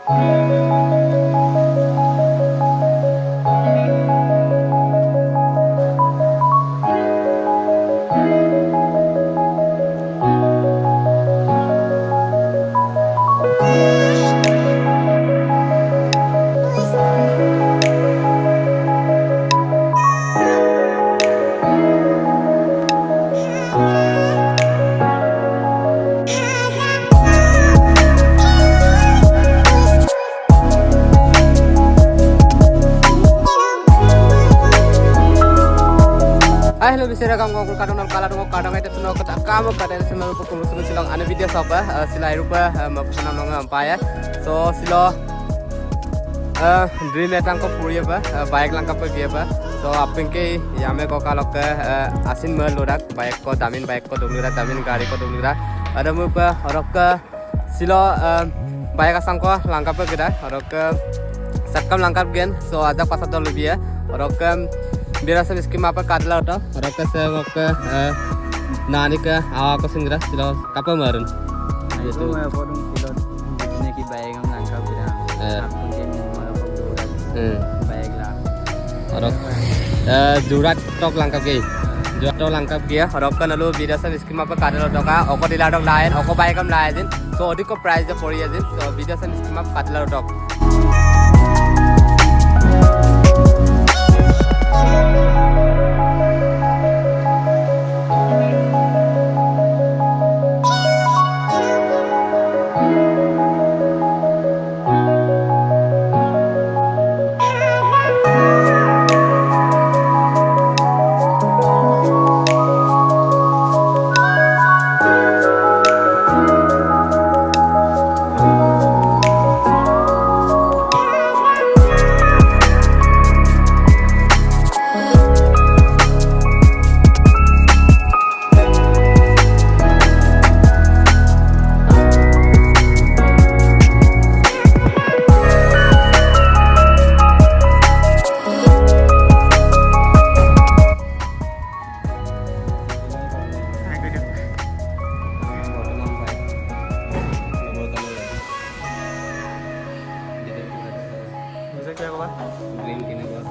Hello bisera kam ngol kadang kadang itu senang kata kamu kata itu senang pukul silang ane video siapa sila rupa mapusana nong ampaya so silo dream etang ko puri apa bike lang kapag apa so apinke yame ko kalok asin mer lodak bike ko damin gari ko dumlura ada mupa orok silo bike asang ko lang kapag kita orok sakam lang kap gen so ada pasat dulu dia orok Biar saya miskin apa kadal atau orang kesel ke nani ke awak ke singgah silo kapal meren. Itu mau forum silo ini ki baik ngam nangkap bilang. Aku jadi mau forum baik lah. Orang jurat tok langkap ke, jurat tok langkap dia. Orang kan lalu biar saya miskin apa kadal atau ka, aku di ladang lain, aku baik ngam lain. So odi ko price je pori aja. So biar saya miskin apa kadal atau Green kini bos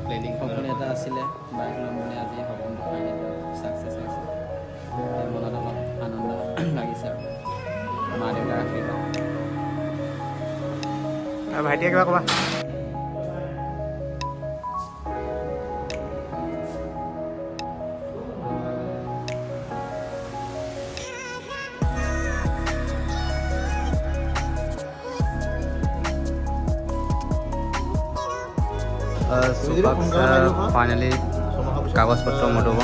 planning Hopefully এটা আছিলে bike ল'ম বুলি আজি সপোনটো finally success হৈছে মনত অলপ আনন্দ লাগিছে আৰু মা দেউতাৰ আশীৰ্বাদ ভাইটিয়ে কিবা ক'বা finally কাগজ পত্ৰ মতব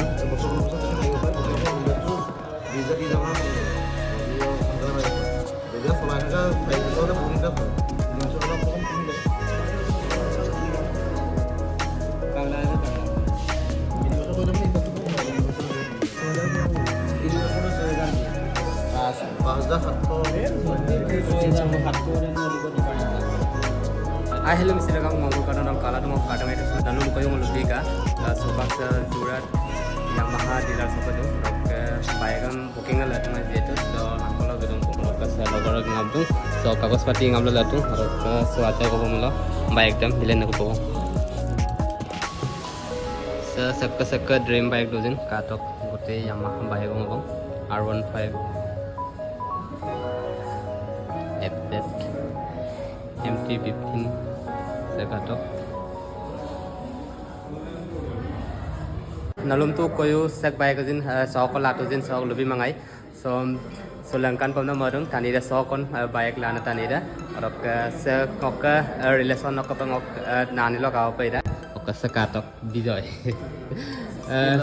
Hello Mr. Kang ngomong karena nang kala dong kadang itu sudah lalu kayu ngelubi ka sobak jurat Yamaha dealer sobat tu ke bayagan booking lah tu masih itu so nangkolo gedung pun ke logo ngabdu so kagus pati ngablu lah tu ke suatu ko pemula baik jam hilen aku bawa sekke dream bike dozen katok gote Yamaha baik ngomong R15 FZ MT15 sekatok nalum tu koyu sek baik azin sok lato jin sok lebih mangai so langkan pamna marung tani da sokon baik lana tani da orok se kok relation nok pangok nani lo ka paida ok sekatok bijoy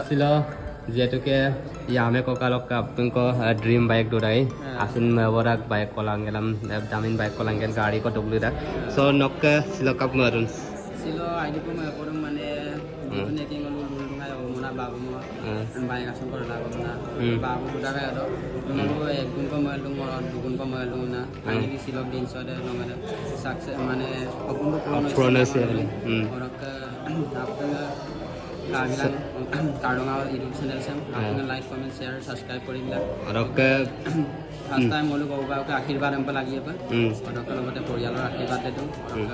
silo যেহেতুকে ইয়ামে ককালক আপনকো dream bike দোরাই আসিন মেবরাক bike কলাঙ্গেলাম দামিন bike কলাঙ্গেল গাড়ি কো ডুবলিদা so নক সিলকাপ মারুন সিলো আইডি কো মেপরম মানে দুনে কি ngolu lulungai omona babu mo bike আসন করে লাগনা babu দুদাga আদো ngolu একগুণ কো মালুং মরন দুগুণ কো মালুং না আইডি কি সিলো দিন সদে নমনে সাকসেস মানে অগুণ পুরনো হইছে অরক আপনা Karunga YouTube channel sem apna like comment share subscribe kori bila orok first time হ'লো ক'ব পাৰোঁ আশীৰ্বাদ এম্প লাগি আছে অলপকে লগতে পৰিয়ালৰ আশীৰ্বাদ দিওঁ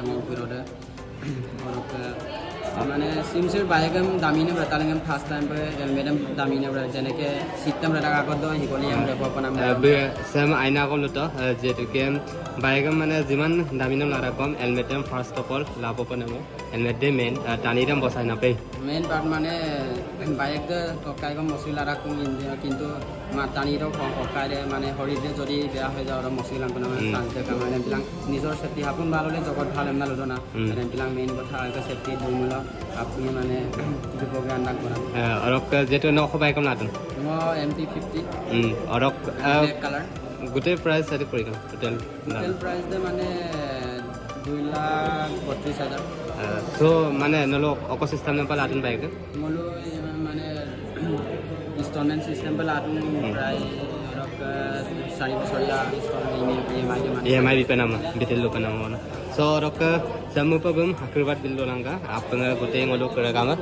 মোৰ ঘৰতে অলপকে মানে চিমচিৰ বাইক দামী নে বেটালিং ফাৰ্ষ্ট টাইম হেলমেট দামী নে যেনেকৈ চিষ্টেম এটা আগত দিওঁ শিকলি চেম আইনা ক'লো যিহেতুকে বাইক মানে যিমান দামী নাম নাথাকম হেলমেট ফাৰ্ষ্ট অফ অল লাভ হ'ব নাম হেলমেট দিয়ে মেইন টানি দাম বচাই নাপায় মেইন পাৰ্ট মানে বাইক টকাই কম মচিলা ৰাখোঁ কিন্তু টানিটো ককাই দিয়ে মানে শৰীৰতে যদি বেয়া হৈ যায় অলপ মচিলা মানে চান্স দেখা মানে এইবিলাক নিজৰ চেফটি আপোন ভাল হ'লে জগত ভাল এমনা লোনা এইবিলাক মেইন কথা চেফটি দুৰ্মূলক আপুনি মানে যুৱকে আন্দাজ কৰা আৰু যিহেতু নশ বাইক নাটন মই MT-50 আৰু ব্লেক কালাৰ গোটেই প্ৰাইচ চাইটো পৰি গ'ল টোটেল প্ৰাইচ মানে 2,32,000 চ' মানে নলো অক চিষ্টেম নাপালে আটন বাইক মোলো মানে ইনষ্টলমেণ্ট চিষ্টেম পালে আটন প্ৰায় ধৰক 4 বছৰীয়া EMI বিপে নাম বিটেল লোক নাম চ' ৰক জামুপবম আশীৰ্বাদ বিল নাংকা আপোনাৰ গোটেই ngolok কামত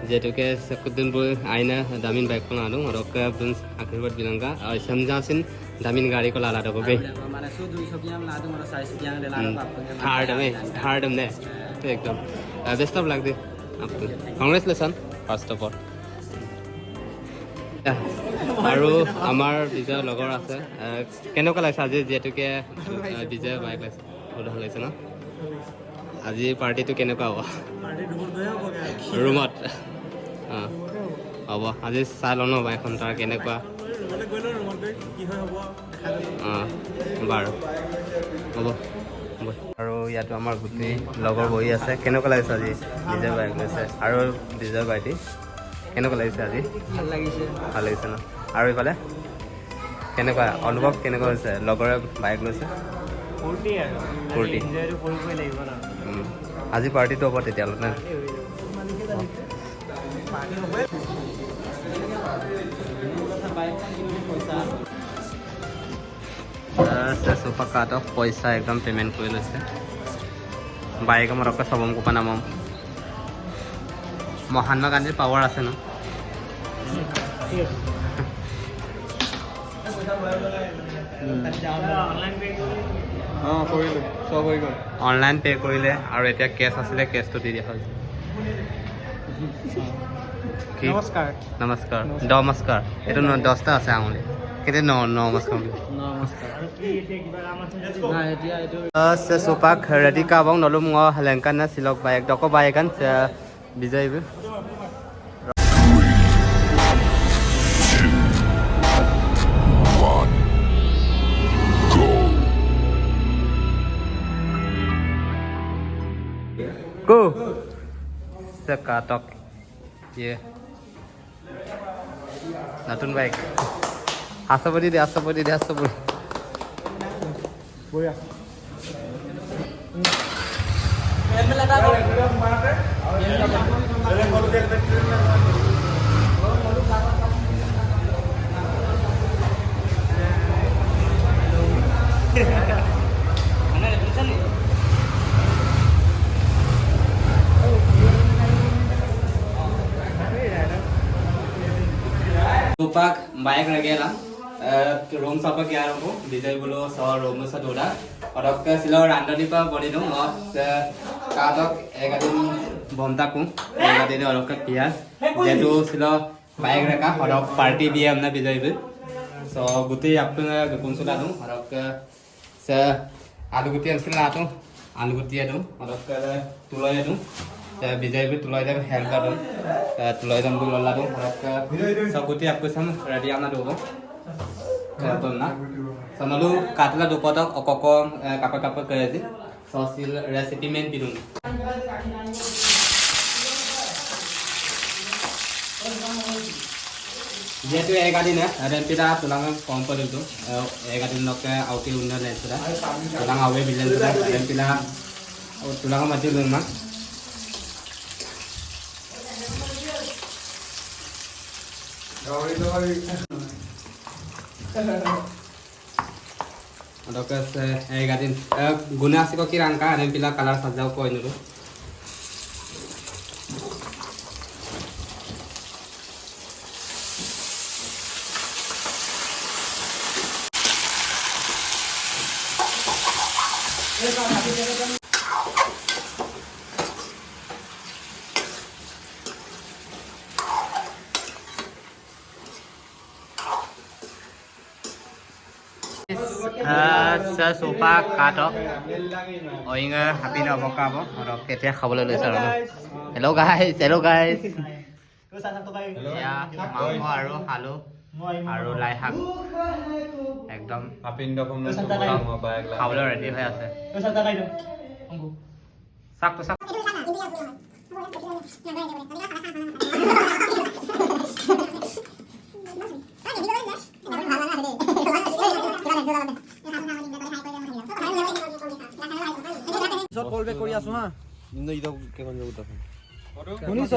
যেহেতুকে সকুদ্দিনপুর আইনা দামিন বাইক को नादों और का बुंस आखिरबार बिलंगा और समझासिन दामिन गाड़ी को लाला दो बे माने 200 की हम लादों और 40 की हम लाला हार्ड में एकदम बेस्ट ऑफ लक दे आपको कांग्रेचुलेशन फर्स्ट ऑफ ऑल আৰু আমাৰ বিজয় লগৰ আছে কেনেকুৱা লাগিছে আজি যেহেতুকে বিজয় বাইক লাইছে বহুত ভাল লাগিছে ন আজি পাৰ্টিটো কেনেকুৱা হ'ব ৰুমত হ'ব আজি চাই লওঁ ন বাইকখন তাৰ কেনেকুৱা বাৰু হ'ব হ'ব আৰু ইয়াতো আমাৰ গোটেই লগৰ বহি আছে কেনেকুৱা লাগিছে আজি বিজয় বাইক লৈছে আৰু বিজয় বাইটি কেনেকুৱা লাগিছে আজি ভাল লাগিছে ন আৰু এইফালে কেনেকুৱা অনুভৱ কেনেকুৱা হৈছে লগৰে বাইক লৈছে ফূৰ্তি আজি পাৰ্টিটো হ'ব তেতিয়াহ'লে নে सोफा का तो पैसा एकदम पेमेंट कर लेते बाइक में रखा सबम को नाम महात्मा गांधी पावर আছে ना অনলাইন পে কৰিলে আৰু এতিয়া কেছ আছিলে কেছটো দি দিয়া হৈছে নমস্কাৰ নমস্কাৰ এইটো 10টা আছে আঙুলি কিন্তু নমস্কাৰ se sopak ready ka bang nolum ngo halengkan na silok baik doko baik kan bijay bu go sekatok ye natun baik asapodi de Boya. Tupak baik lagi lah. Room सब क्या रखो विजय बोलो सौ रूम से थोड़ा और अब का सिलो रांडनी पर बड़ी दूँ और का तो एक दिन बंदा को एक दिन और का पियास जेटू सिलो बाइक रखा और अब पार्टी दिए हमने विजय भी सो गुती आपको कौन सा दूँ और अब का से आलू गुती अंसिल ना दूँ आलू गुती दूँ और अब का तुलाय दूँ विजय भी तुलाय दे हेल्प कर दूँ तुलाय दम भी लल्ला दूँ और अब का सब गुती आपको सम रेडी आना दूँ na sanalu katla dupotok okoko kapal kerja sosil recipe main bidun যেহেতু এগাদিন রেন্টিটা তুলাং কম করে দিতো এগাদিন লোকে আউটি উন্নয়ন লেন্সরা তুলাং আউবে বিলেন রেন্টিলা তুলাং মাটি Luma Adakah gadin guna sih kok kirangka ada yang pilih color saja poin dulu. সোপা কাট অইঙ হাপি নবকাব আৰু কেতিয়া খাবলৈ লৈছে আৰু হেল্ল' গাইজ এয়া মাংস আৰু আলু আৰু লাই শাক একদম খাবলৈ ৰেডি হৈ আছে চাকটো চাক কল বেক কৰি আছো হা কিন্তু ইটো কেখন যাব তখন শুনিছ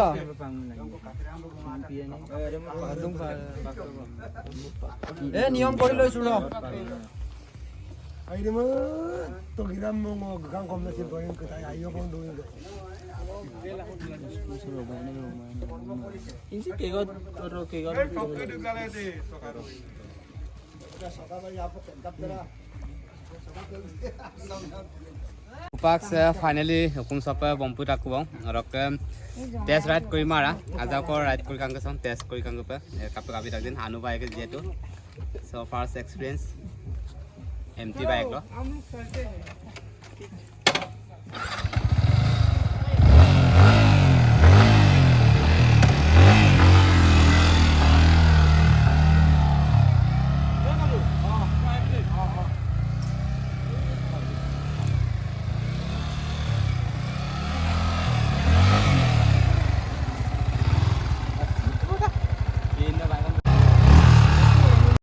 এ নিয়ম কৰি লৈছো ৰ আইরে মা তো গ্রাম মো গাং কম নাছিল তো ইনকে তাই আইও কোন দুই ইনসি কেগত তোর কেগত উপাক ফাইনেলি হুকুম চপে বম্পু তাকো আৰু টেষ্ট ৰাইড কৰিম আৰু আজাকৰ ৰাইড কৰি কাংকে চাম টেষ্ট কৰি কাংকে পে কাপে কাপি তাক দিন হানু বাইক যেহেতু so first experience MT bike লো